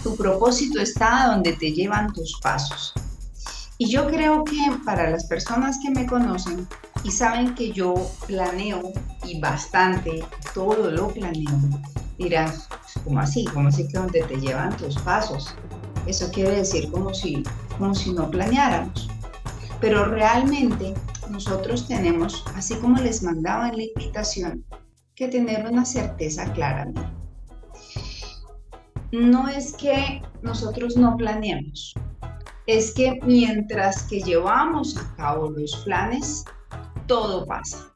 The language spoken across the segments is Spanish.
Tu propósito está donde te llevan tus pasos. Y yo creo que para las personas que me conocen y saben que yo planeo y bastante, todo lo planeo, dirán, ¿cómo así? ¿Cómo así que donde te llevan tus pasos? Eso quiere decir como si no planeáramos. Pero realmente nosotros tenemos, así como les mandaba en la invitación, que tener una certeza clara. No es que nosotros no planeemos, es que mientras que llevamos a cabo los planes, todo pasa.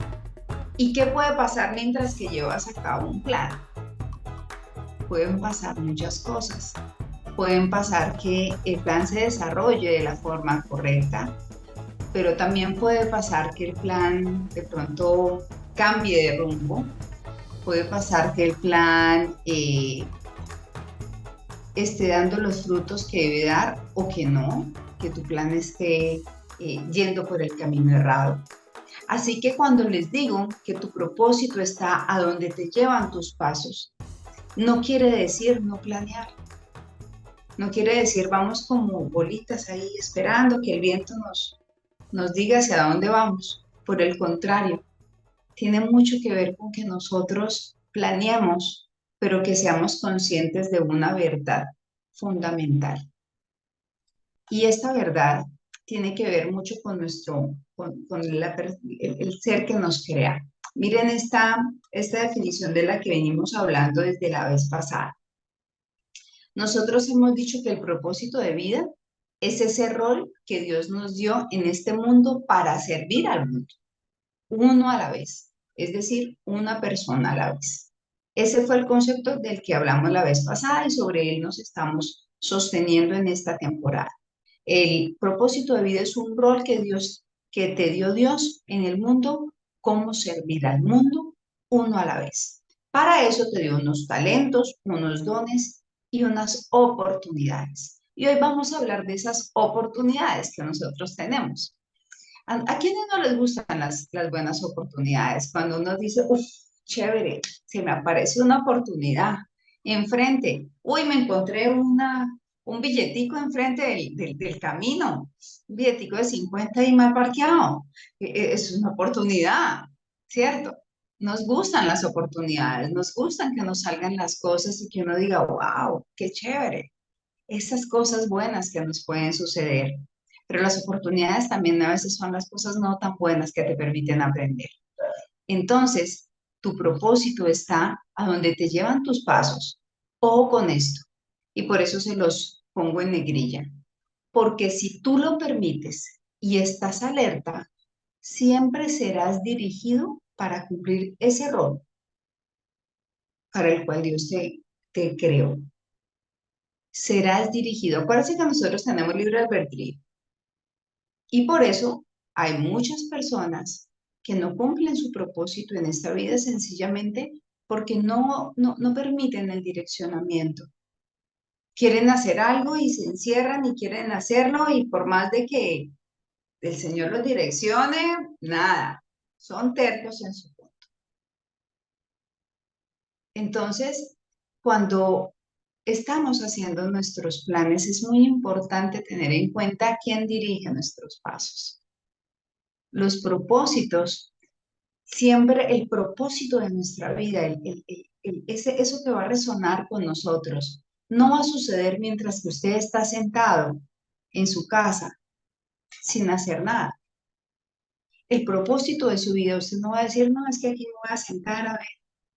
¿Y qué puede pasar mientras que llevas a cabo un plan? Pueden pasar muchas cosas. Pueden pasar que el plan se desarrolle de la forma correcta, pero también puede pasar que el plan de pronto cambie de rumbo. Puede pasar que el plan esté dando los frutos que debe dar o que no, que tu plan esté yendo por el camino errado. Así que cuando les digo que tu propósito está a donde te llevan tus pasos, no quiere decir no planear, no quiere decir vamos como bolitas ahí esperando que el viento nos diga hacia dónde vamos. Por el contrario, tiene mucho que ver con que nosotros planeemos, pero que seamos conscientes de una verdad fundamental. Y esta verdad tiene que ver mucho con el ser que nos crea. Miren esta definición de la que venimos hablando desde la vez pasada. Nosotros hemos dicho que el propósito de vida es ese rol que Dios nos dio en este mundo para servir al mundo, uno a la vez, es decir, una persona a la vez. Ese fue el concepto del que hablamos la vez pasada y sobre él nos estamos sosteniendo en esta temporada. El propósito de vida es un rol que te dio Dios en el mundo, cómo servir al mundo uno a la vez. Para eso te dio unos talentos, unos dones y unas oportunidades. Y hoy vamos a hablar de esas oportunidades que nosotros tenemos. ¿A quiénes no les gustan las buenas oportunidades? Cuando uno dice, uff, chévere, se me aparece una oportunidad enfrente. Uy, me encontré un billetico enfrente del camino, un billetico de 50 y mal parqueado. Es una oportunidad, ¿cierto? Nos gustan las oportunidades, nos gustan que nos salgan las cosas y que uno diga, wow, qué chévere. Esas cosas buenas que nos pueden suceder. Pero las oportunidades también a veces son las cosas no tan buenas que te permiten aprender. Entonces, tu propósito está a donde te llevan tus pasos o con esto. Y por eso se los pongo en negrilla. Porque si tú lo permites y estás alerta, siempre serás dirigido para cumplir ese rol para el cual Dios te creó. Serás dirigido. Acuérdense que nosotros tenemos libre albedrío. Y por eso hay muchas personas que no cumplen su propósito en esta vida sencillamente porque no permiten el direccionamiento. Quieren hacer algo y se encierran y quieren hacerlo y por más de que el Señor los direccione, nada, son tercos en su punto. Entonces, cuando estamos haciendo nuestros planes, es muy importante tener en cuenta quién dirige nuestros pasos. Los propósitos siempre el propósito de nuestra vida, eso que va a resonar con nosotros, no va a suceder mientras que usted está sentado en su casa sin hacer nada. El propósito de su vida, usted no va a decir, no, es que aquí me voy a sentar a ver.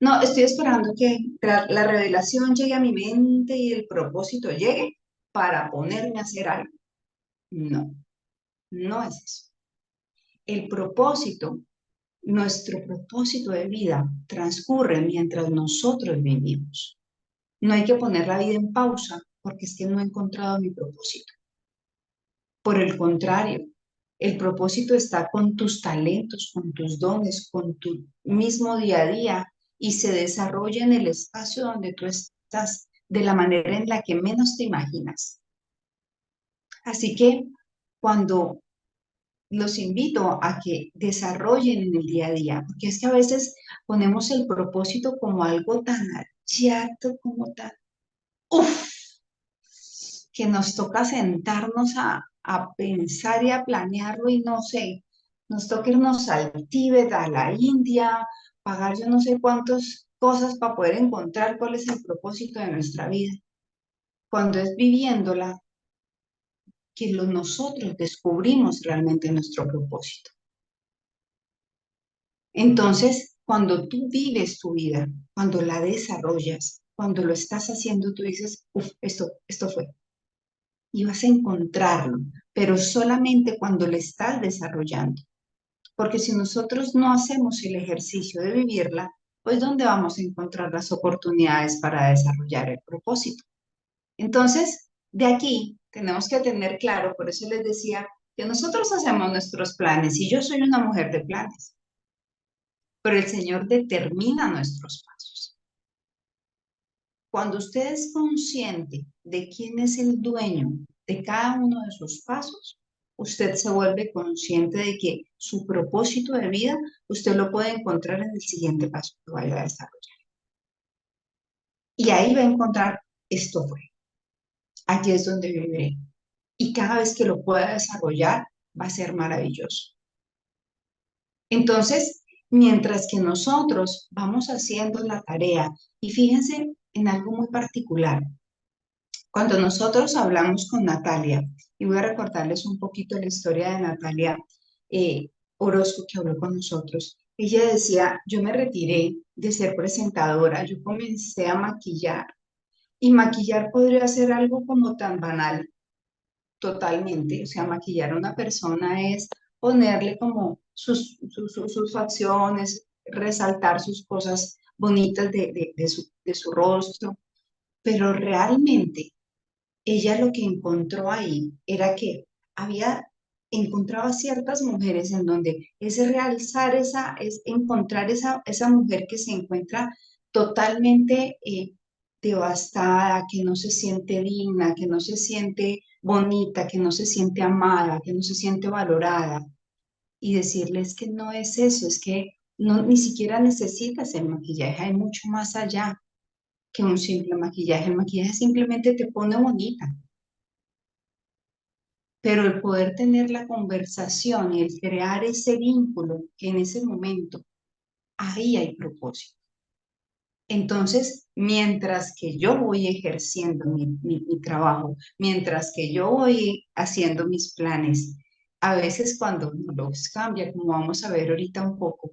No, estoy esperando que la revelación llegue a mi mente y el propósito llegue para ponerme a hacer algo. No, no es eso. El propósito Nuestro propósito de vida transcurre mientras nosotros vivimos. No hay que poner la vida en pausa porque es que no he encontrado mi propósito. Por el contrario, el propósito está con tus talentos, con tus dones, con tu mismo día a día y se desarrolla en el espacio donde tú estás de la manera en la que menos te imaginas. Así que cuando los invito a que desarrollen en el día a día, porque es que a veces ponemos el propósito como algo tan abierto, como tan, uff. que nos toca sentarnos a pensar y a planearlo y no sé, nos toca irnos al Tíbet, a la India, pagar yo no sé cuántas cosas para poder encontrar cuál es el propósito de nuestra vida. Cuando es viviéndola, que nosotros descubrimos realmente nuestro propósito. Entonces, cuando tú vives tu vida, cuando la desarrollas, cuando lo estás haciendo, tú dices, uff, esto fue. Y vas a encontrarlo, pero solamente cuando lo estás desarrollando. Porque si nosotros no hacemos el ejercicio de vivirla, pues ¿dónde vamos a encontrar las oportunidades para desarrollar el propósito? Entonces, de aquí tenemos que tener claro, por eso les decía que nosotros hacemos nuestros planes y yo soy una mujer de planes, pero el Señor determina nuestros pasos. Cuando usted es consciente de quién es el dueño de cada uno de sus pasos, usted se vuelve consciente de que su propósito de vida, usted lo puede encontrar en el siguiente paso que vaya a desarrollar. Y ahí va a encontrar, esto fue, aquí es donde viviré. Y cada vez que lo pueda desarrollar, va a ser maravilloso. Entonces, mientras que nosotros vamos haciendo la tarea, y fíjense en algo muy particular, cuando nosotros hablamos con Natalia, y voy a recordarles un poquito la historia de Natalia Orozco que habló con nosotros, ella decía, yo me retiré de ser presentadora, yo comencé a maquillar, y maquillar podría ser algo como tan banal, totalmente, o sea, maquillar a una persona es ponerle como sus facciones, resaltar sus cosas bonitas de su rostro, pero realmente ella lo que encontró ahí era que había, encontraba ciertas mujeres en donde es realzar es encontrar esa mujer que se encuentra totalmente devastada, que no se siente digna, que no se siente bonita, que no se siente amada, que no se siente valorada. Y decirles que no es eso, es que no, ni siquiera necesitas el maquillaje, hay mucho más allá que un simple maquillaje. El maquillaje simplemente te pone bonita, pero el poder tener la conversación y el crear ese vínculo en ese momento, ahí hay propósito. Entonces, mientras que yo voy ejerciendo mi trabajo, mientras que yo voy haciendo mis planes, a veces cuando los cambia, como vamos a ver ahorita un poco,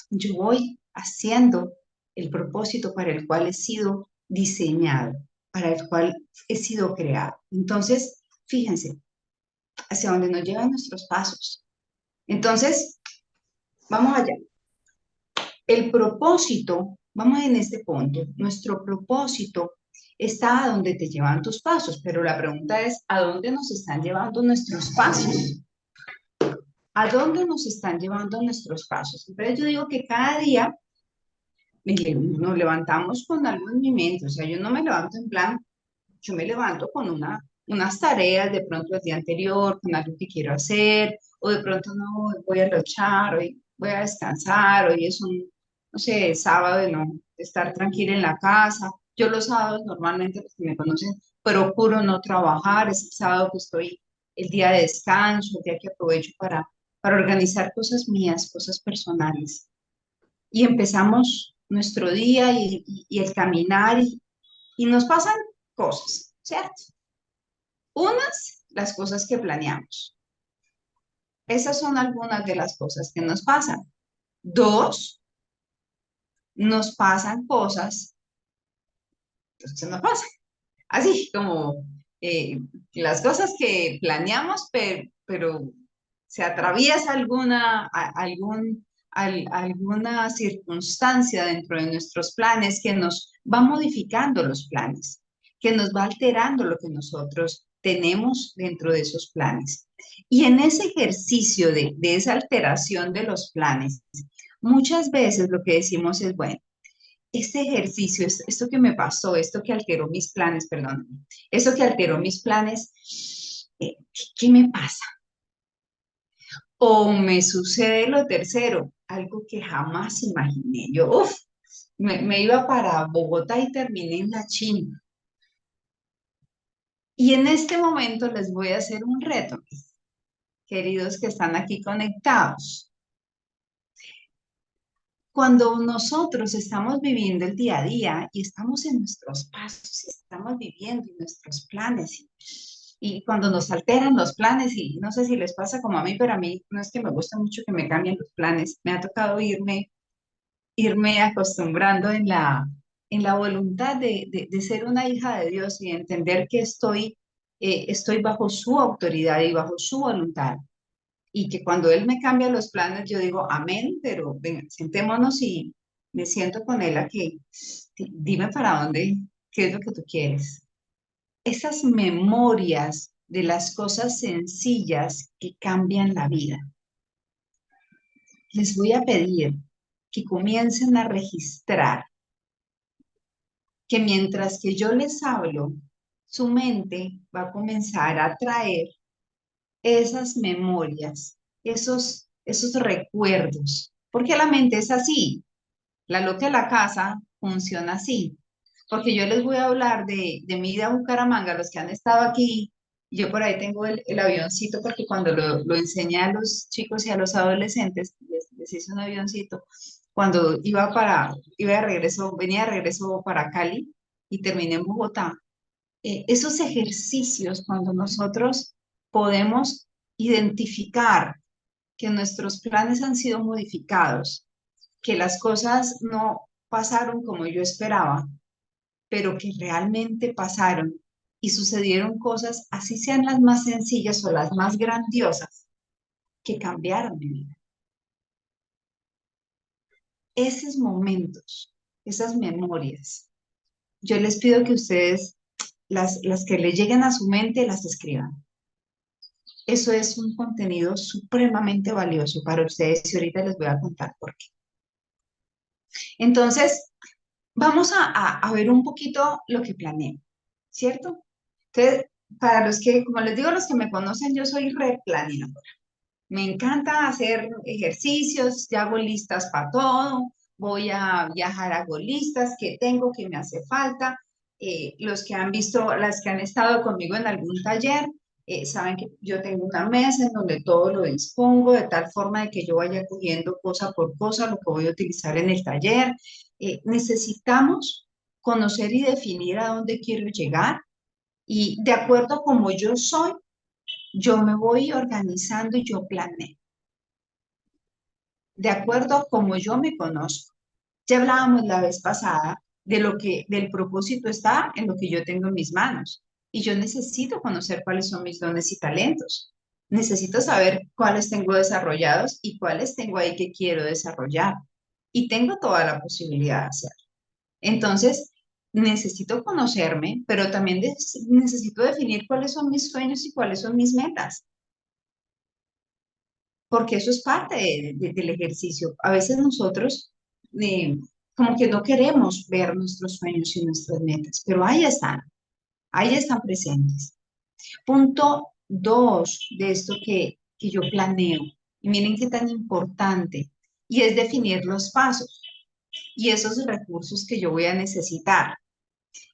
yo voy haciendo el propósito para el cual he sido diseñado, para el cual he sido creado. Entonces, fíjense, hacia dónde nos llevan nuestros pasos. Entonces, vamos allá. El propósito, vamos en este punto, nuestro propósito está a donde te llevan tus pasos, pero la pregunta es, ¿a dónde nos están llevando nuestros pasos? ¿A dónde nos están llevando nuestros pasos? Entonces yo digo que cada día nos levantamos con algo en mi mente, o sea, yo no me levanto en plan, yo me levanto con unas tareas de pronto el día anterior, con algo que quiero hacer, o de pronto no, hoy voy a luchar, hoy voy a descansar, hoy es un, no sé, sábado de no de estar tranquila en la casa. Yo los sábados normalmente, los que me conocen, procuro no trabajar, es el sábado que estoy, el día de descanso, el día que aprovecho para organizar cosas mías, cosas personales. Y empezamos nuestro día y el caminar y nos pasan cosas, ¿cierto? Unas, las cosas que planeamos. Esas son algunas de las cosas que nos pasan. Dos, nos pasan cosas que se nos pasan. Así como las cosas que planeamos, pero se atraviesa alguna circunstancia dentro de nuestros planes que nos va modificando los planes, que nos va alterando lo que nosotros tenemos dentro de esos planes. Y en ese ejercicio de esa alteración de los planes, muchas veces lo que decimos es, bueno, este ejercicio, esto que me pasó, esto que alteró mis planes, perdón, esto que alteró mis planes, ¿qué me pasa? O me sucede lo tercero, algo que jamás imaginé. Yo, me iba para Bogotá y terminé en la China. Y en este momento les voy a hacer un reto, queridos que están aquí conectados. Cuando nosotros estamos viviendo el día a día y estamos en nuestros pasos, y estamos viviendo nuestros planes y cuando nos alteran los planes, y no sé si les pasa como a mí, pero a mí no es que me gusta mucho que me cambien los planes, me ha tocado irme acostumbrando en la voluntad de ser una hija de Dios y entender que estoy bajo su autoridad y bajo su voluntad. Y que cuando Él me cambia los planes, yo digo, amén, pero venga, sentémonos y me siento con Él aquí. Dime para dónde, qué es lo que tú quieres. Esas memorias de las cosas sencillas que cambian la vida. Les voy a pedir que comiencen a registrar que mientras que yo les hablo, su mente va a comenzar a traer esas memorias, esos recuerdos, porque la mente es así, la loca de la casa funciona así, porque yo les voy a hablar de mi ida a Bucaramanga, los que han estado aquí, yo por ahí tengo el avioncito, porque cuando lo enseñé a los chicos y a los adolescentes, les hice un avioncito, cuando iba de regreso, venía de regreso para Cali y terminé en Bogotá, esos ejercicios, cuando nosotros podemos identificar que nuestros planes han sido modificados, que las cosas no pasaron como yo esperaba, pero que realmente pasaron y sucedieron cosas, así sean las más sencillas o las más grandiosas, que cambiaron mi vida. Esos momentos, esas memorias, yo les pido que ustedes, las que le lleguen a su mente, las escriban. Eso es un contenido supremamente valioso para ustedes y ahorita les voy a contar por qué. Entonces, vamos a ver un poquito lo que planeo, ¿cierto? Entonces, para los que, como les digo, los que me conocen, yo soy re planeadora. Me encanta hacer ejercicios, ya hago listas para todo, voy a viajar, hago listas que tengo, que me hace falta. Los que han visto, las que han estado conmigo en algún taller, saben que yo tengo una mesa en donde todo lo dispongo de tal forma de que yo vaya cogiendo cosa por cosa lo que voy a utilizar en el taller. Necesitamos conocer y definir a dónde quiero llegar y de acuerdo a como yo soy, yo me voy organizando y yo planeo de acuerdo a cómo yo me conozco. Ya hablábamos la vez pasada de lo que del propósito está en lo que yo tengo en mis manos y yo necesito conocer cuáles son mis dones y talentos. Necesito saber cuáles tengo desarrollados y cuáles tengo ahí que quiero desarrollar. Y tengo toda la posibilidad de hacerlo. Entonces, necesito conocerme, pero también necesito definir cuáles son mis sueños y cuáles son mis metas porque eso es parte del ejercicio. A veces nosotros eh, como que no queremos ver nuestros sueños y nuestras metas, pero ahí están presentes. Punto dos de esto que yo planeo, y miren qué tan importante, y es definir los pasos y esos recursos que yo voy a necesitar.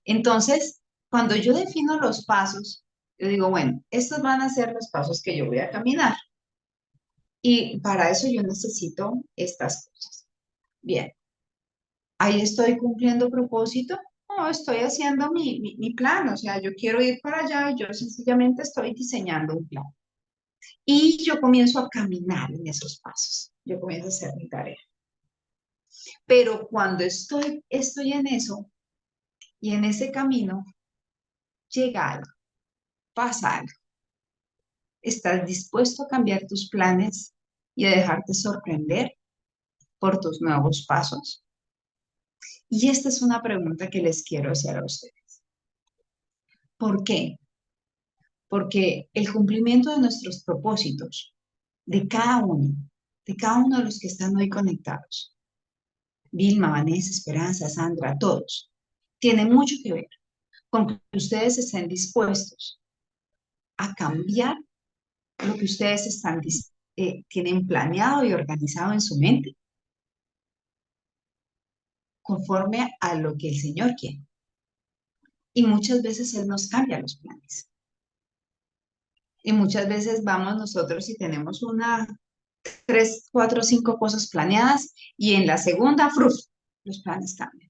Entonces, cuando yo defino los pasos, yo digo, bueno, estos van a ser los pasos que yo voy a caminar. Y para eso yo necesito estas cosas. Bien, ahí estoy cumpliendo propósito. No, estoy haciendo mi plan. O sea, yo quiero ir para allá, yo sencillamente estoy diseñando un plan. Y yo comienzo a caminar en esos pasos. Yo comienzo a hacer mi tarea. Pero cuando estoy en eso y en ese camino, llega algo, pasa algo. ¿Estás dispuesto a cambiar tus planes y a dejarte sorprender por tus nuevos pasos? Y esta es una pregunta que les quiero hacer a ustedes. ¿Por qué? Porque el cumplimiento de nuestros propósitos, de cada uno de los que están hoy conectados, Vilma, Vanessa, Esperanza, Sandra, todos, tiene mucho que ver con que ustedes estén dispuestos a cambiar lo que ustedes tienen planeado y organizado en su mente, conforme a lo que el Señor quiere. Y muchas veces Él nos cambia los planes. Y muchas veces vamos nosotros y tenemos una, tres, cuatro, cinco cosas planeadas y en la segunda, ¡fruf!, los planes cambian.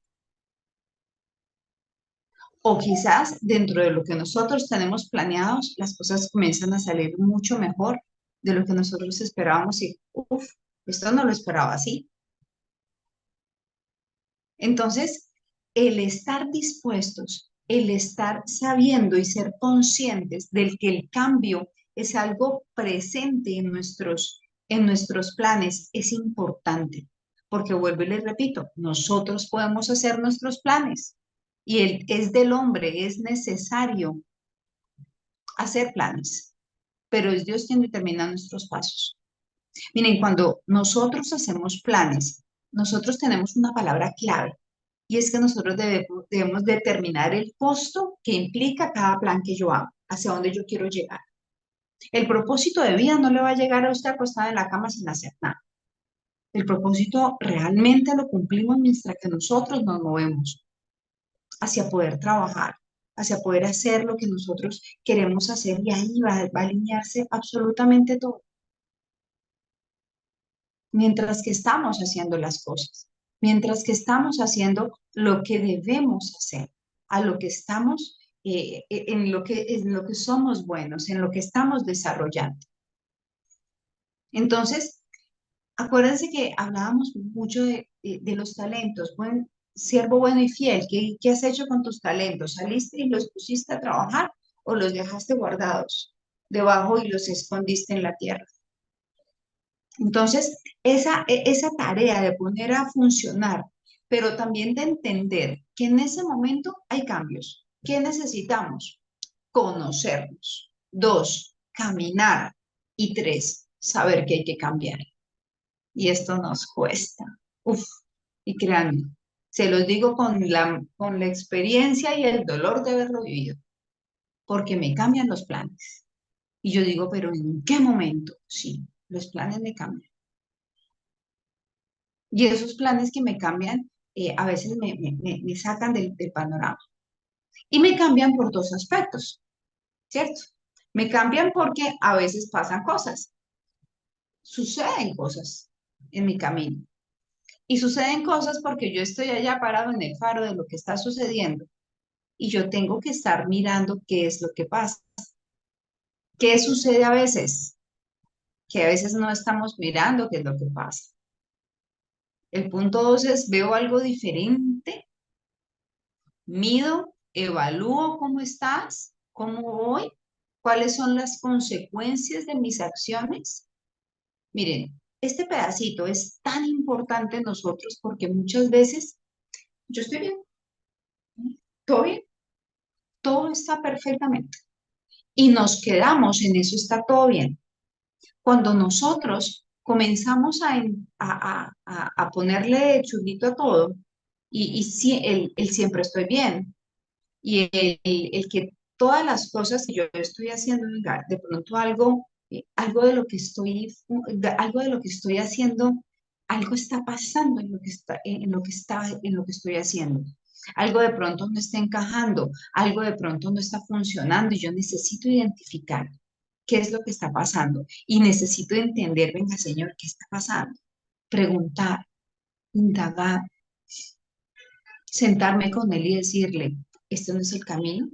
O quizás dentro de lo que nosotros tenemos planeados, las cosas comienzan a salir mucho mejor de lo que nosotros esperábamos y, uff, esto no lo esperaba así. Entonces, el estar dispuestos, el estar sabiendo y ser conscientes del que el cambio es algo presente en nuestros planes es importante, porque vuelvo y les repito, nosotros podemos hacer nuestros planes y es del hombre, es necesario hacer planes, pero es Dios quien determina nuestros pasos. Miren, cuando nosotros hacemos planes, nosotros tenemos una palabra clave y es que nosotros debemos determinar el costo que implica cada plan que yo hago, hacia dónde yo quiero llegar. El propósito de vida no le va a llegar a usted acostada en la cama sin hacer nada. El propósito realmente lo cumplimos mientras que nosotros nos movemos hacia poder trabajar, hacia poder hacer lo que nosotros queremos hacer y ahí va a alinearse absolutamente todo. Mientras que estamos haciendo las cosas, mientras que estamos haciendo lo que debemos hacer, a lo que estamos, en lo que somos buenos, en lo que estamos desarrollando. Entonces, acuérdense que hablábamos mucho de los talentos, buen siervo bueno y fiel. ¿Qué has hecho con tus talentos? ¿Saliste y los pusiste a trabajar o los dejaste guardados debajo y los escondiste en la tierra? Entonces, esa tarea de poner a funcionar, pero también de entender que en ese momento hay cambios. ¿Qué necesitamos? Conocernos. Dos, caminar. Y tres, saber que hay que cambiar. Y esto nos cuesta. Uf, y créanme, se los digo con la experiencia y el dolor de haberlo vivido, porque me cambian los planes. Y yo digo, pero ¿en qué momento? Sí, los planes me cambian. Y esos planes que me cambian, a veces me sacan del panorama. Y me cambian por dos aspectos, ¿cierto? Me cambian porque a veces pasan cosas, suceden cosas en mi camino. Y suceden cosas porque yo estoy allá parado en el faro de lo que está sucediendo y yo tengo que estar mirando qué es lo que pasa. ¿Qué sucede a veces? Que a veces no estamos mirando qué es lo que pasa. El punto dos es, veo algo diferente, mido, evalúo cómo estás, cómo voy, cuáles son las consecuencias de mis acciones. Miren, este pedacito es tan importante en nosotros porque muchas veces yo estoy bien, todo bien, todo está perfectamente y nos quedamos en eso, está todo bien. Cuando nosotros comenzamos a ponerle chulito a todo el siempre estoy bien, y el que todas las cosas que yo estoy haciendo, venga, de pronto algo, algo de lo que estoy haciendo, algo está pasando en lo que estoy haciendo. Algo de pronto no está encajando, algo de pronto no está funcionando y yo necesito identificar qué es lo que está pasando y necesito entender, venga, Señor, ¿qué está pasando? Preguntar, indagar, sentarme con él y decirle, este no es el camino,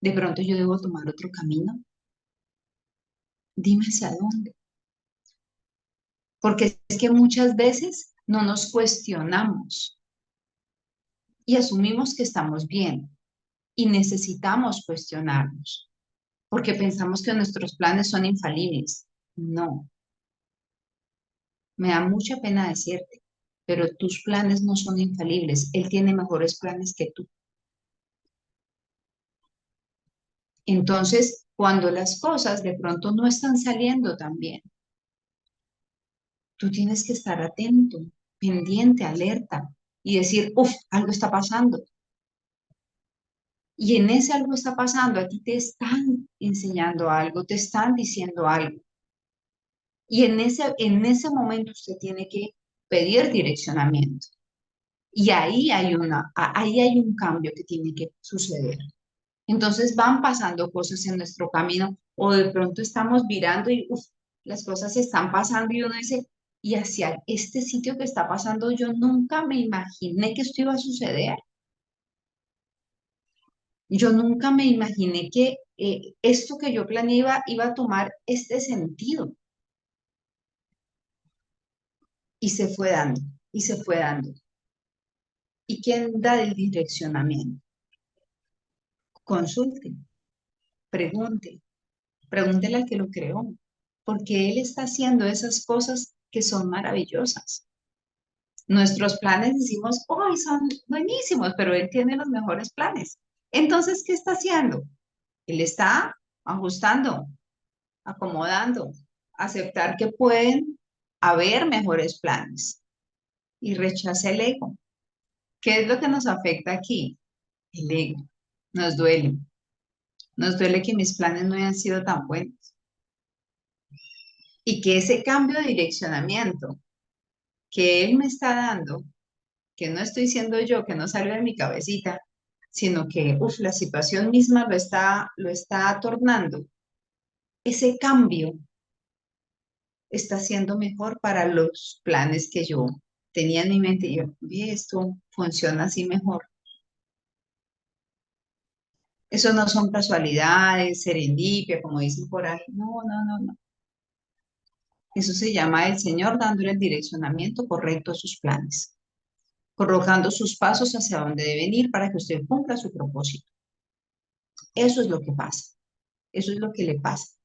de pronto yo debo tomar otro camino, dime hacia dónde, porque es que muchas veces no nos cuestionamos y asumimos que estamos bien y necesitamos cuestionarnos, porque pensamos que nuestros planes son infalibles. No, me da mucha pena decirte, pero tus planes no son infalibles, él tiene mejores planes que tú. Entonces, cuando las cosas de pronto no están saliendo tan bien, tú tienes que estar atento, pendiente, alerta y decir, uff, algo está pasando. Y en ese algo está pasando, a ti te están enseñando algo, te están diciendo algo. Y en ese momento usted tiene que pedir direccionamiento. Y ahí hay un cambio que tiene que suceder. Entonces van pasando cosas en nuestro camino o de pronto estamos virando y uf, las cosas están pasando y uno dice, y hacia este sitio que está pasando yo nunca me imaginé que esto iba a suceder. Yo nunca me imaginé que esto que yo planeaba iba a tomar este sentido y se fue dando y se fue dando. ¿Y quién da el direccionamiento? Consulte, pregunte, pregúntele al que lo creó, porque él está haciendo esas cosas que son maravillosas. Nuestros planes decimos, ¡ay, son buenísimos! Pero él tiene los mejores planes. Entonces, ¿qué está haciendo? Él está ajustando, acomodando, aceptar que pueden haber mejores planes y rechaza el ego. ¿Qué es lo que nos afecta aquí? El ego. Nos duele. Nos duele que mis planes no hayan sido tan buenos y que ese cambio de direccionamiento que él me está dando, que no estoy siendo yo, que no salió de mi cabecita, sino que uf, la situación misma lo está tornando. Ese cambio está siendo mejor para los planes que yo tenía en mi mente. Y yo, "Ve, esto funciona así mejor". Eso no son casualidades, serendipia, como dicen por ahí. No, no, no, no. Eso se llama el Señor dándole el direccionamiento correcto a sus planes, colocando sus pasos hacia donde deben ir para que usted cumpla su propósito. Eso es lo que pasa. Eso es lo que le pasa.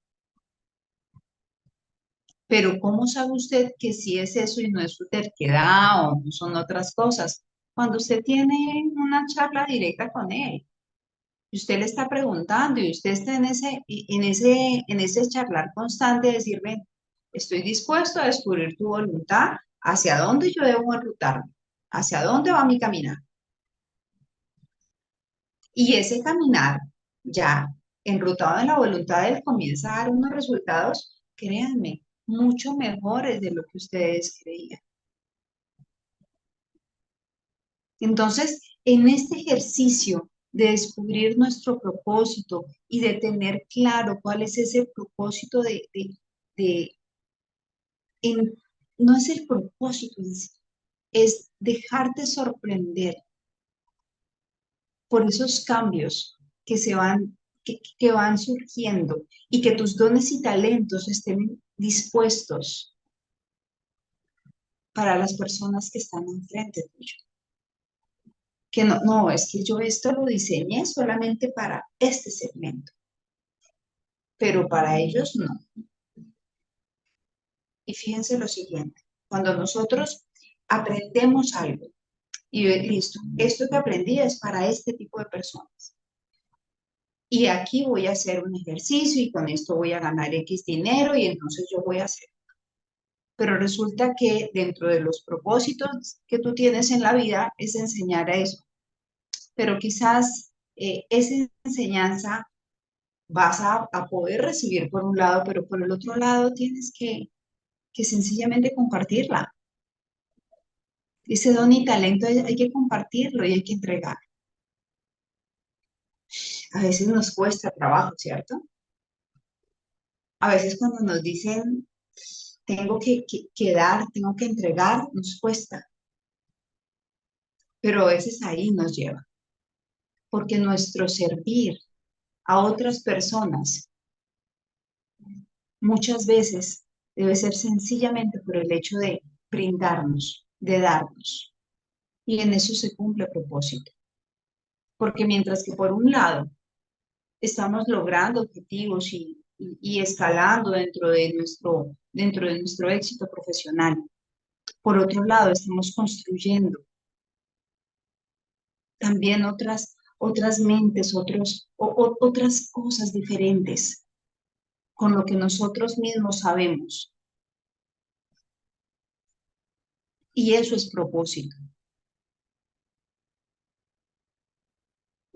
Pero ¿cómo sabe usted que sí es eso y no es su terquedad o no son otras cosas? Cuando usted tiene una charla directa con él y usted le está preguntando y usted está en ese charlar constante de decir, ven, estoy dispuesto a descubrir tu voluntad, hacia dónde yo debo enrutarme, hacia dónde va mi caminar. Y ese caminar ya enrutado en la voluntad de él comienza a dar unos resultados, créanme, mucho mejores de lo que ustedes creían. Entonces, en este ejercicio de descubrir nuestro propósito y de tener claro cuál es ese propósito de- en- no es el propósito en sí, es dejarte sorprender por esos cambios que van surgiendo y que tus dones y talentos estén dispuestos para las personas que están enfrente tuyo. Que no, no, es que yo esto lo diseñé solamente para este segmento, pero para ellos no. Y fíjense lo siguiente, cuando nosotros aprendemos algo y listo, esto que aprendí es para este tipo de personas. Y aquí voy a hacer un ejercicio y con esto voy a ganar X dinero y entonces yo voy a hacer. Pero resulta que dentro de los propósitos que tú tienes en la vida es enseñar a eso. Pero quizás esa enseñanza vas a poder recibir por un lado, pero por el otro lado tienes que sencillamente compartirla. Ese don y talento hay que compartirlo y hay que entregar. A veces nos cuesta trabajo, ¿cierto? A veces cuando nos dicen, tengo que dar, tengo que entregar, nos cuesta, pero a veces ahí nos lleva, porque nuestro servir a otras personas muchas veces debe ser sencillamente por el hecho de brindarnos, de darnos, y en eso se cumple el propósito. Porque mientras que por un lado estamos logrando objetivos y escalando dentro de nuestro éxito profesional, por otro lado estamos construyendo también otras mentes, otras cosas diferentes con lo que nosotros mismos sabemos. Y eso es propósito.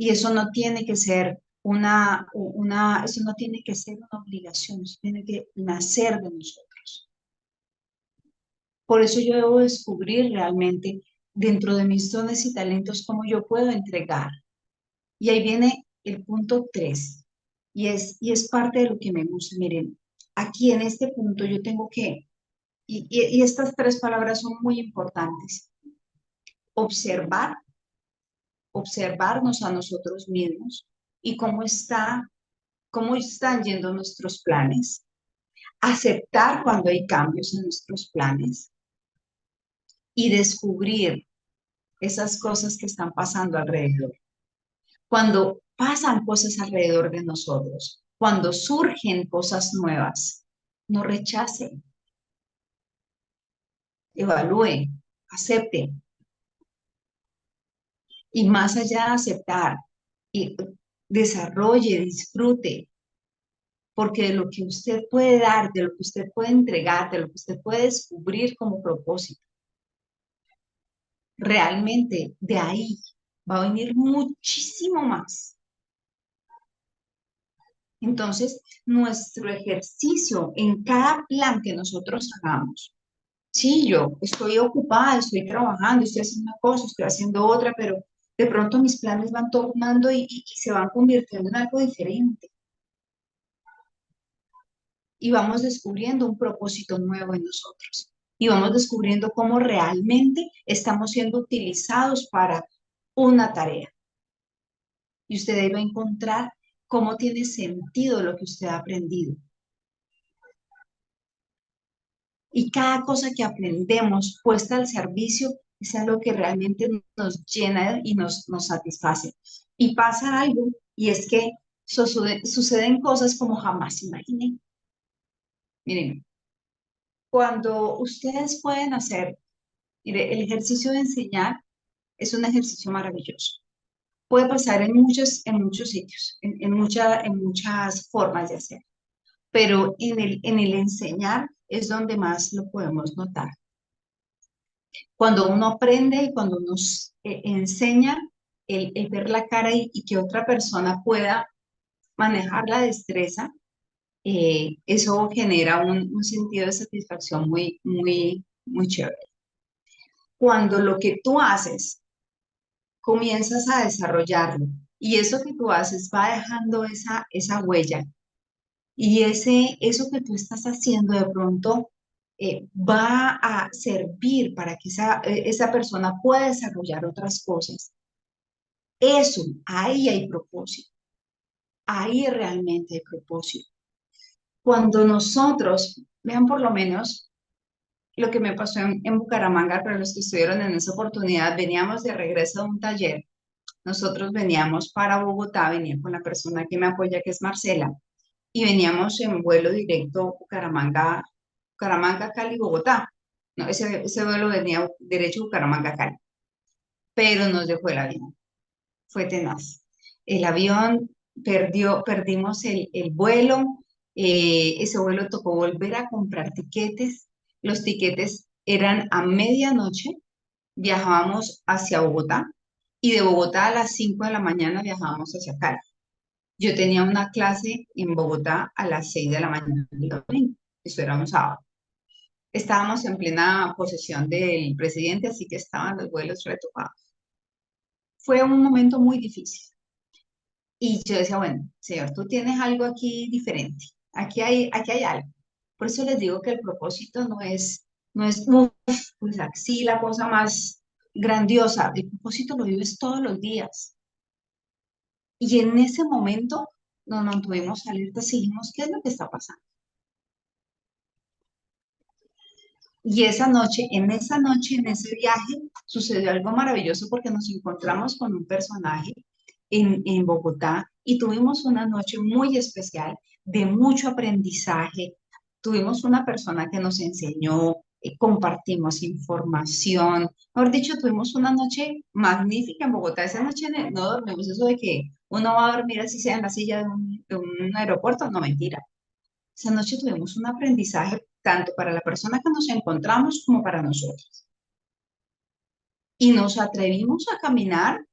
Y eso no tiene que ser eso no tiene que ser una obligación, eso tiene que nacer de nosotros. Por eso yo debo descubrir realmente dentro de mis dones y talentos cómo yo puedo entregar. Y ahí viene el punto 3, y es parte de lo que me gusta. Miren, aquí en este punto yo tengo que, y estas tres palabras son muy importantes: observar, observarnos a nosotros mismos y cómo están yendo nuestros planes, aceptar cuando hay cambios en nuestros planes y descubrir esas cosas que están pasando alrededor. Cuando pasan cosas alrededor de nosotros, cuando surgen cosas nuevas, no rechace, evalúe, acepte. Y más allá de aceptar, y desarrolle, disfrute, porque de lo que usted puede dar, de lo que usted puede entregar, de lo que usted puede descubrir como propósito, realmente de ahí va a venir muchísimo más. Entonces, nuestro ejercicio en cada plan que nosotros hagamos, sí, yo estoy ocupada, estoy trabajando, estoy haciendo una cosa, estoy haciendo otra, pero de pronto mis planes van tornando y se van convirtiendo en algo diferente. Y vamos descubriendo un propósito nuevo en nosotros. Y vamos descubriendo cómo realmente estamos siendo utilizados para una tarea. Y usted debe encontrar cómo tiene sentido lo que usted ha aprendido. Y cada cosa que aprendemos puesta al servicio es algo que realmente nos llena y nos satisface. Y pasa algo, y es que suceden cosas como jamás imaginé. Miren, cuando ustedes pueden hacer, mire, el ejercicio de enseñar es un ejercicio maravilloso. Puede pasar en muchos sitios, en muchas formas de hacer, pero en el enseñar es donde más lo podemos notar. Cuando uno aprende y cuando uno enseña, el ver la cara y que otra persona pueda manejar la destreza, eso genera un sentido de satisfacción muy, muy, muy chévere. Cuando lo que tú haces comienzas a desarrollarlo y eso que tú haces va dejando esa huella y eso que tú estás haciendo de pronto va a servir para que esa persona pueda desarrollar otras cosas. Eso, ahí hay propósito, ahí realmente hay propósito. Cuando nosotros, vean por lo menos lo que me pasó en Bucaramanga, para los que estuvieron en esa oportunidad, veníamos de regreso de un taller. Nosotros veníamos para Bogotá, venía con la persona que me apoya, que es Marcela, y veníamos en vuelo directo Bucaramanga, Bucaramanga, Cali, Bogotá. No, ese vuelo venía derecho Bucaramanga, Cali, pero nos dejó el avión. Fue tenaz. El avión perdimos el vuelo, ese vuelo tocó volver a comprar tiquetes. Los tiquetes eran a medianoche, viajábamos hacia Bogotá y de Bogotá a las 5 de la mañana viajábamos hacia Cali. Yo tenía una clase en Bogotá a las 6 de la mañana del domingo. Eso era un sábado. Estábamos en plena posesión del presidente, así que estaban los vuelos retocados. Fue un momento muy difícil. Y yo decía, bueno, señor, tú tienes algo aquí diferente. Aquí hay algo. Por eso les digo que el propósito no es, uf, pues así la cosa más grandiosa. El propósito lo vives todos los días. Y en ese momento nos mantuvimos alertas y dijimos, ¿qué es lo que está pasando? Y esa noche, en ese viaje, sucedió algo maravilloso porque nos encontramos con un personaje en Bogotá y tuvimos una noche muy especial de mucho aprendizaje. Tuvimos una persona que nos enseñó, compartimos información. Mejor dicho, tuvimos una noche magnífica en Bogotá. Esa noche no dormimos. Eso de que uno va a dormir así sea en la silla de un aeropuerto, no, mentira. Esa noche tuvimos un aprendizaje tanto para la persona que nos encontramos como para nosotros. Y nos atrevimos a caminar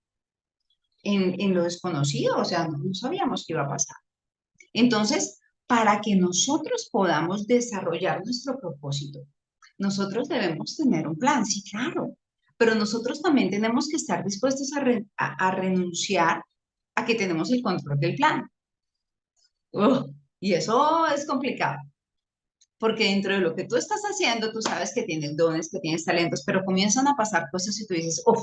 en lo desconocido, o sea, no sabíamos qué iba a pasar. Entonces, para que nosotros podamos desarrollar nuestro propósito, nosotros debemos tener un plan, sí, claro, pero nosotros también tenemos que estar dispuestos a renunciar a que tenemos el control del plan. Ugh, y eso es complicado, porque dentro de lo que tú estás haciendo, tú sabes que tienes dones, que tienes talentos, pero comienzan a pasar cosas y tú dices, uff,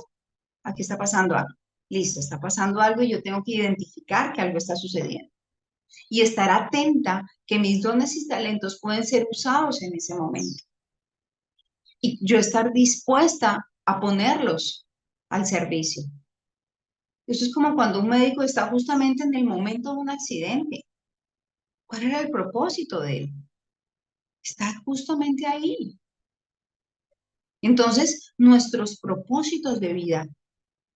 aquí está pasando algo. Listo, está pasando algo y yo tengo que identificar que algo está sucediendo y estar atenta que mis dones y talentos pueden ser usados en ese momento y yo estar dispuesta a ponerlos al servicio. Eso es como cuando un médico está justamente en el momento de un accidente. ¿Cuál era el propósito de él? Está justamente ahí. Entonces, nuestros propósitos de vida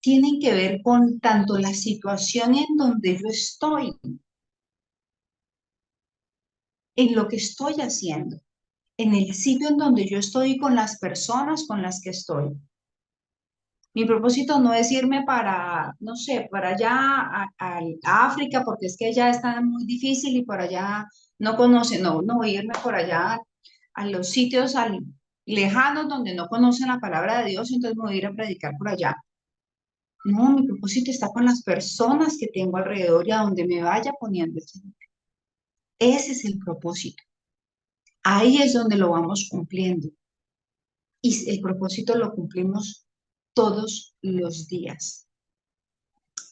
tienen que ver con tanto la situación en donde yo estoy, en lo que estoy haciendo, en el sitio en donde yo estoy y con las personas con las que estoy. Mi propósito no es irme para, no sé, para allá a África, porque es que allá está muy difícil y por allá no conocen, no, irme por allá a los sitios lejanos donde no conocen la palabra de Dios, entonces me voy a ir a predicar por allá. No, mi propósito está con las personas que tengo alrededor y a donde me vaya poniendo el Señor. Ese es el propósito. Ahí es donde lo vamos cumpliendo. Y el propósito lo cumplimos todos los días,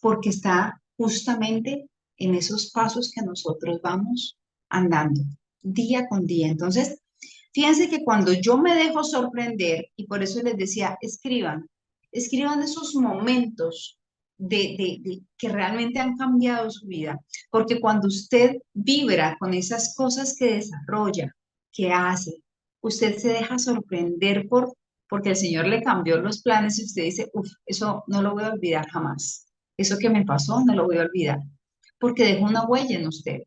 porque está justamente en esos pasos que nosotros vamos andando día con día. Entonces, fíjense que cuando yo me dejo sorprender, y por eso les decía, escriban esos momentos que realmente han cambiado su vida, porque cuando usted vibra con esas cosas que desarrolla, que hace, usted se deja sorprender porque el Señor le cambió los planes y usted dice, uff, eso no lo voy a olvidar jamás. Eso que me pasó no lo voy a olvidar, porque dejó una huella en usted,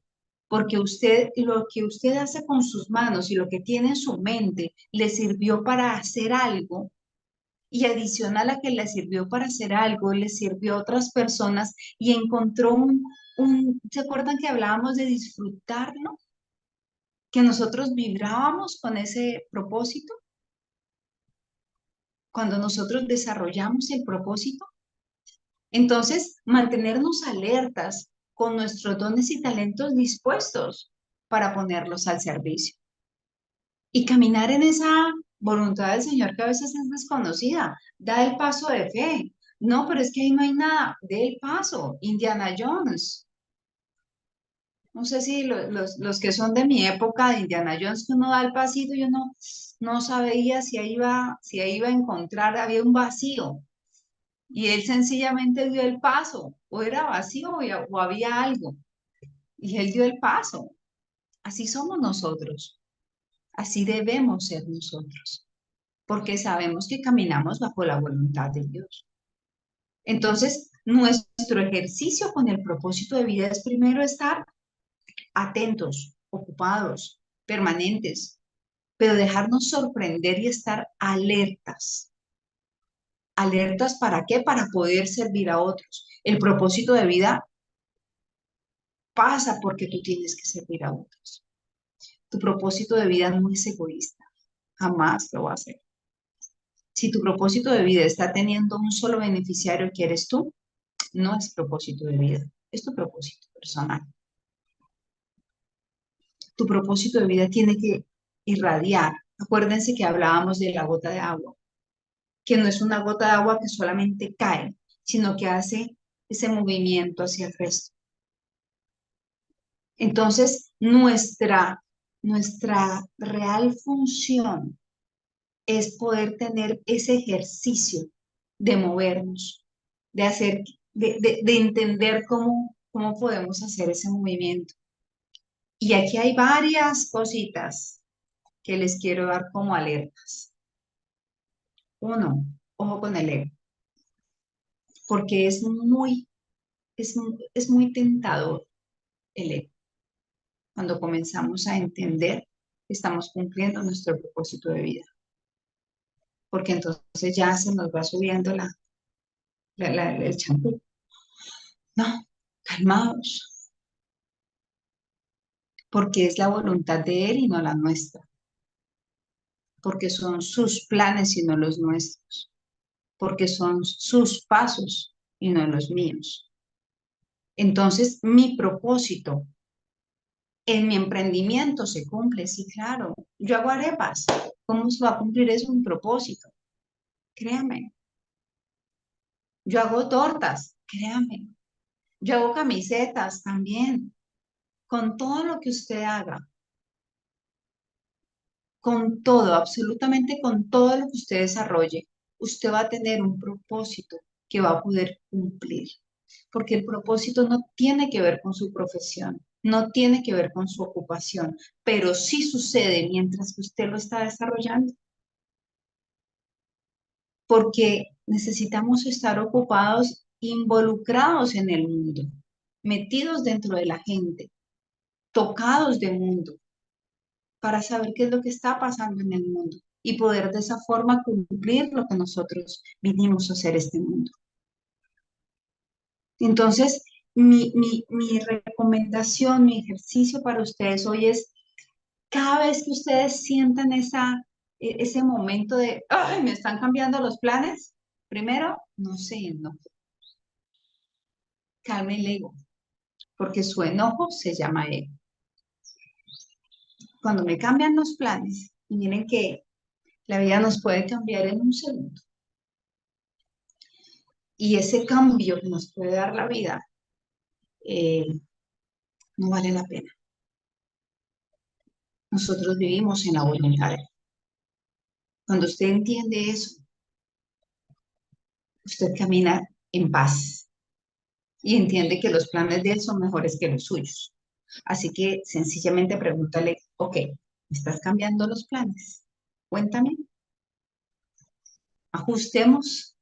porque usted, lo que usted hace con sus manos y lo que tiene en su mente le sirvió para hacer algo y adicional a que le sirvió para hacer algo, le sirvió a otras personas y encontró ¿se acuerdan que hablábamos de disfrutarlo? Que nosotros vibrábamos con ese propósito. Cuando nosotros desarrollamos el propósito, entonces mantenernos alertas con nuestros dones y talentos dispuestos para ponerlos al servicio. Y caminar en esa voluntad del Señor que a veces es desconocida. Da el paso de fe. No, pero es que ahí no hay nada. Dé el paso. Indiana Jones. No sé si los que son de mi época de Indiana Jones, que uno da el pasito y uno no sabía si ahí iba a encontrar, había un vacío. Y él sencillamente dio el paso. O era vacío o había algo. Y él dio el paso. Así somos nosotros. Así debemos ser nosotros, porque sabemos que caminamos bajo la voluntad de Dios. Entonces, nuestro ejercicio con el propósito de vida es primero estar atentos, ocupados, permanentes, pero dejarnos sorprender y estar alertas. ¿Alertas para qué? Para poder servir a otros. El propósito de vida pasa porque tú tienes que servir a otros. Tu propósito de vida no es egoísta, jamás lo va a ser. Si tu propósito de vida está teniendo un solo beneficiario que eres tú, no es propósito de vida, es tu propósito personal. Tu propósito de vida tiene que irradiar. Acuérdense que hablábamos de la gota de agua, que no es una gota de agua que solamente cae, sino que hace ese movimiento hacia el resto. Entonces, nuestra real función es poder tener ese ejercicio de movernos, de hacer, de entender cómo podemos hacer ese movimiento. Y aquí hay varias cositas que les quiero dar como alertas. Uno, ojo con el ego, porque es muy tentador el ego cuando comenzamos a entender que estamos cumpliendo nuestro propósito de vida, porque entonces ya se nos va subiendo el champú. No, calmados, porque es la voluntad de Él y no la nuestra, porque son sus planes y no los nuestros, porque son sus pasos y no los míos. Entonces, mi propósito en mi emprendimiento se cumple, sí, claro. Yo hago arepas. ¿Cómo se va a cumplir eso un propósito? Créame. Yo hago tortas, créame. Yo hago camisetas también. Con todo lo que usted haga, con todo, absolutamente con todo lo que usted desarrolle, usted va a tener un propósito que va a poder cumplir. Porque el propósito no tiene que ver con su profesión, no tiene que ver con su ocupación, pero sí sucede mientras que usted lo está desarrollando. Porque necesitamos estar ocupados, involucrados en el mundo, metidos dentro de la gente, tocados del mundo, para saber qué es lo que está pasando en el mundo y poder de esa forma cumplir lo que nosotros vinimos a hacer este mundo. Entonces, mi recomendación, mi ejercicio para ustedes hoy es, cada vez que ustedes sientan ese momento de, ay, me están cambiando los planes, primero, no sé, no, calme el ego, porque su enojo se llama ego. Cuando me cambian los planes, y miren que la vida nos puede cambiar en un segundo, y ese cambio que nos puede dar la vida eh, no vale la pena. Nosotros vivimos en la voluntad. Cuando usted entiende eso, usted camina en paz y entiende que los planes de él son mejores que los suyos. Así que sencillamente pregúntale, ok, ¿me estás cambiando los planes? Cuéntame, ajustemos,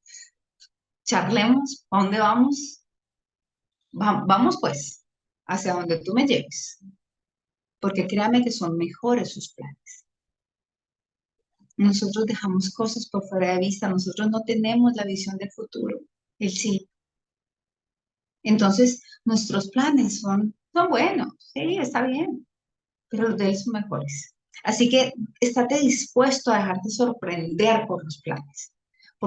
charlemos, ¿a dónde vamos? Vamos pues, hacia donde tú me lleves, porque créame que son mejores sus planes. Nosotros dejamos cosas por fuera de vista, nosotros no tenemos la visión del futuro, él sí. Entonces, nuestros planes son buenos, sí, está bien, pero los de él son mejores. Así que estate dispuesto a dejarte sorprender por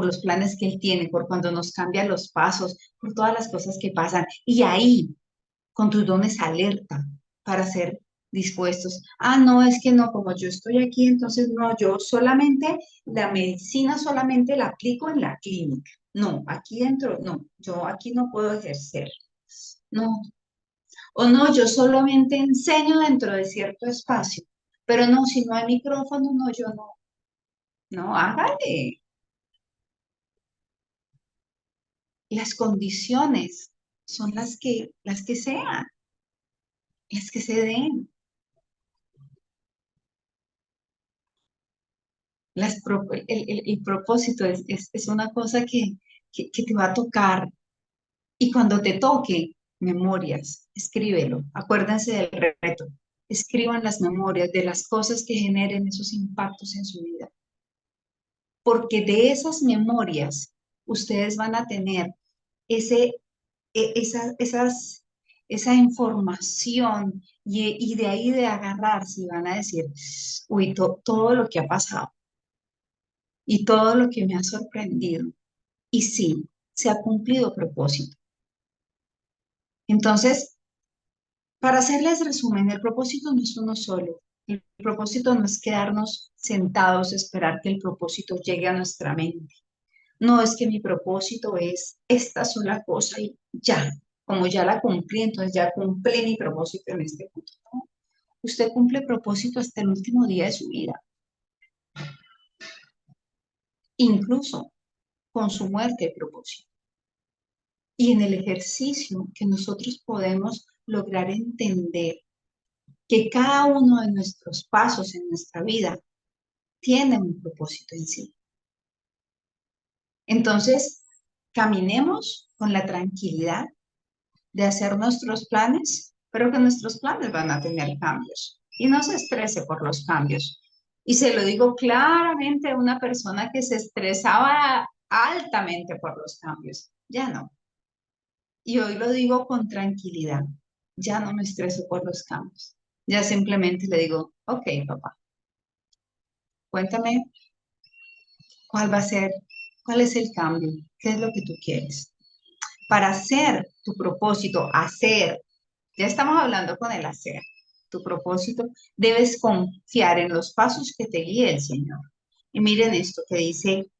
los planes que él tiene, por cuando nos cambia los pasos, por todas las cosas que pasan. Y ahí, con tus dones alerta para ser dispuestos. Ah, no, es que no, como yo estoy aquí, entonces no, yo solamente, la medicina solamente la aplico en la clínica. No, aquí dentro, no, yo aquí no puedo ejercer. No, o no, yo solamente enseño dentro de cierto espacio, pero no, si no hay micrófono, no, yo no, no, hágale. Las condiciones son las que sean, las que se den. El propósito es una cosa que te va a tocar y cuando te toque, memorias, escríbelo, acuérdense del reto, escriban las memorias de las cosas que generen esos impactos en su vida, porque de esas memorias ustedes van a tener ese, esa información y de ahí de agarrarse y van a decir, uy, todo lo que ha pasado y todo lo que me ha sorprendido. Y sí, se ha cumplido propósito. Entonces, para hacerles resumen, el propósito no es uno solo. El propósito no es quedarnos sentados, esperar que el propósito llegue a nuestra mente. No es que mi propósito es esta sola cosa y ya, como ya la cumplí, entonces ya cumplí mi propósito en este punto. No, usted cumple propósito hasta el último día de su vida, incluso con su muerte de propósito. Y en el ejercicio que nosotros podemos lograr entender que cada uno de nuestros pasos en nuestra vida tiene un propósito en sí. Entonces, caminemos con la tranquilidad de hacer nuestros planes, pero que nuestros planes van a tener cambios. Y no se estrese por los cambios. Y se lo digo claramente a una persona que se estresaba altamente por los cambios. Ya no. Y hoy lo digo con tranquilidad. Ya no me estreso por los cambios. Ya simplemente le digo, ok, papá, cuéntame cuál va a ser, cuál es el cambio, qué es lo que tú quieres. para hacer tu propósito, hacer, ya estamos hablando con el hacer, tu propósito, debes confiar en los pasos que te guíe el Señor. Y miren esto que dice,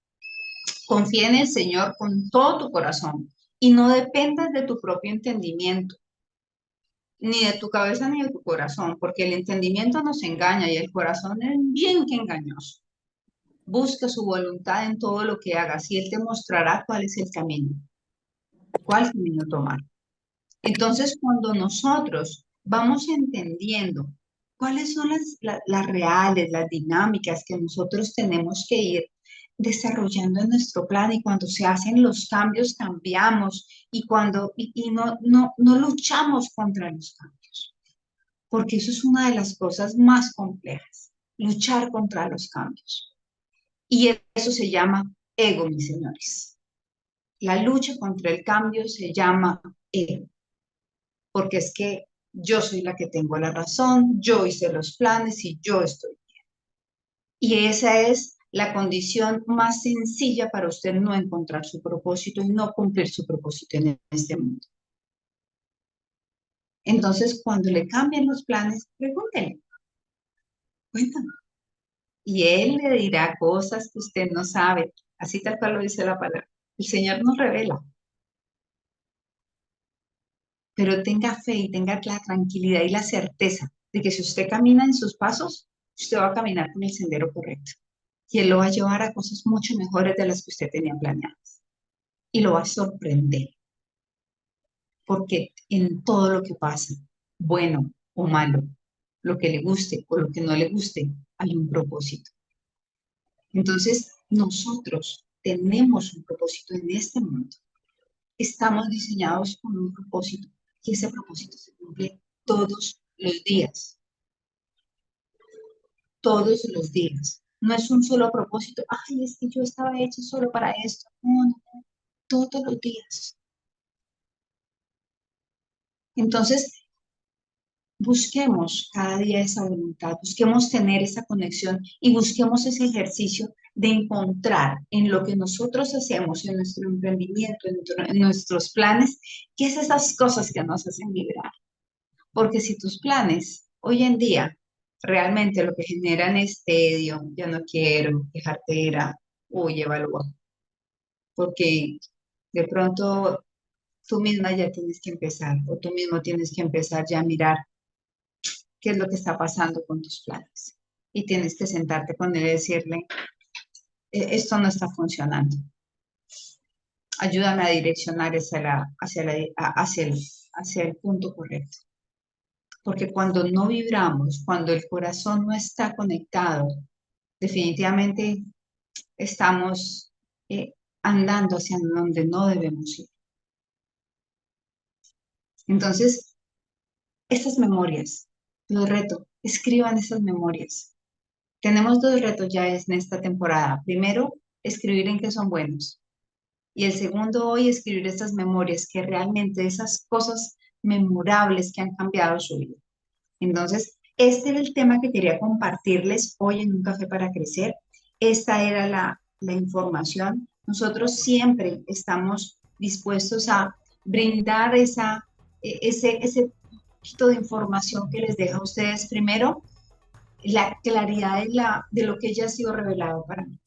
confía en el Señor con todo tu corazón y no dependas de tu propio entendimiento, ni de tu cabeza ni de tu corazón, porque el entendimiento nos engaña y el corazón es bien que engañoso. Busca su voluntad en todo lo que hagas y Él te mostrará cuál es el camino, cuál camino tomar. Entonces, cuando nosotros vamos entendiendo cuáles son las reales, las dinámicas que nosotros tenemos que ir desarrollando en nuestro plan y cuando se hacen los cambios, cambiamos y no luchamos contra los cambios, porque eso es una de las cosas más complejas, luchar contra los cambios. Y eso se llama ego, mis señores. La lucha contra el cambio se llama ego, porque es que yo soy la que tengo la razón, yo hice los planes y yo estoy bien. Y esa es la condición más sencilla para usted no encontrar su propósito y no cumplir su propósito en este mundo. Entonces, cuando le cambien los planes, pregúntele, cuéntame. Y él le dirá cosas que usted no sabe, así tal cual lo dice la palabra. El Señor nos revela, pero tenga fe y tenga la tranquilidad y la certeza de que si usted camina en sus pasos, usted va a caminar por el sendero correcto. Y Él lo va a llevar a cosas mucho mejores de las que usted tenía planeadas. Y lo va a sorprender, porque en todo lo que pasa, bueno o malo, lo que le guste o lo que no le guste, hay un propósito. Entonces, nosotros tenemos un propósito en este mundo. Estamos diseñados con un propósito y ese propósito se cumple todos los días. Todos los días. No es un solo propósito. Ay, es que yo estaba hecho solo para esto. No, no, no. Todos los días. Entonces, busquemos cada día esa voluntad, busquemos tener esa conexión y busquemos ese ejercicio de encontrar en lo que nosotros hacemos, en nuestro emprendimiento, en nuestros planes, qué es esas cosas que nos hacen vibrar. Porque si tus planes hoy en día realmente lo que generan es tedio, ya no quiero, qué jartera, uy, evalúa. Porque de pronto tú misma ya tienes que empezar o tú mismo tienes que empezar ya a mirar qué es lo que está pasando con tus planes. Y tienes que sentarte con él y decirle, esto no está funcionando. Ayúdame a direccionar hacia el punto correcto. Porque cuando no vibramos, cuando el corazón no está conectado, definitivamente estamos andando hacia donde no debemos ir. Entonces, estas memorias, los reto, escriban esas memorias. Tenemos dos retos ya en esta temporada. Primero, escribir en qué son buenos. Y el segundo, hoy, escribir estas memorias, que realmente esas cosas memorables que han cambiado su vida. Entonces, este era el tema que quería compartirles hoy en Un Café para Crecer. Esta era la información. Nosotros siempre estamos dispuestos a brindar ese poquito de información que les deja a ustedes. Primero, la claridad de lo que ya ha sido revelado para mí,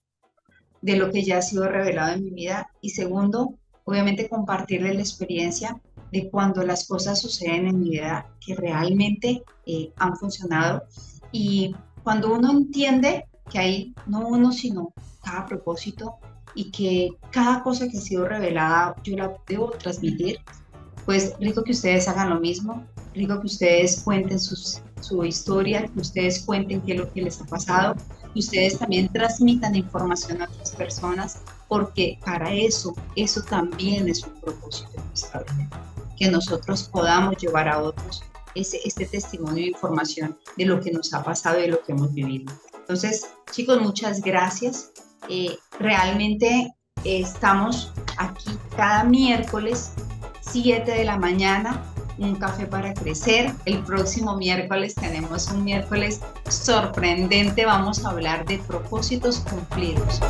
de lo que ya ha sido revelado en mi vida. Y segundo, obviamente compartirles la experiencia de cuando las cosas suceden en mi vida que realmente han funcionado. Y cuando uno entiende que hay no uno, sino cada propósito y que cada cosa que ha sido revelada yo la debo transmitir, pues rico que ustedes hagan lo mismo, rico que ustedes cuenten su historia, que ustedes cuenten qué es lo que les ha pasado, que ustedes también transmitan información a otras personas, porque para eso también es un propósito de nuestra vida, que nosotros podamos llevar a otros este testimonio de información de lo que nos ha pasado y de lo que hemos vivido. Entonces, chicos, muchas gracias. Realmente estamos aquí cada miércoles 7 de la mañana, Un Café para Crecer. El próximo miércoles tenemos un miércoles sorprendente. Vamos a hablar de propósitos cumplidos.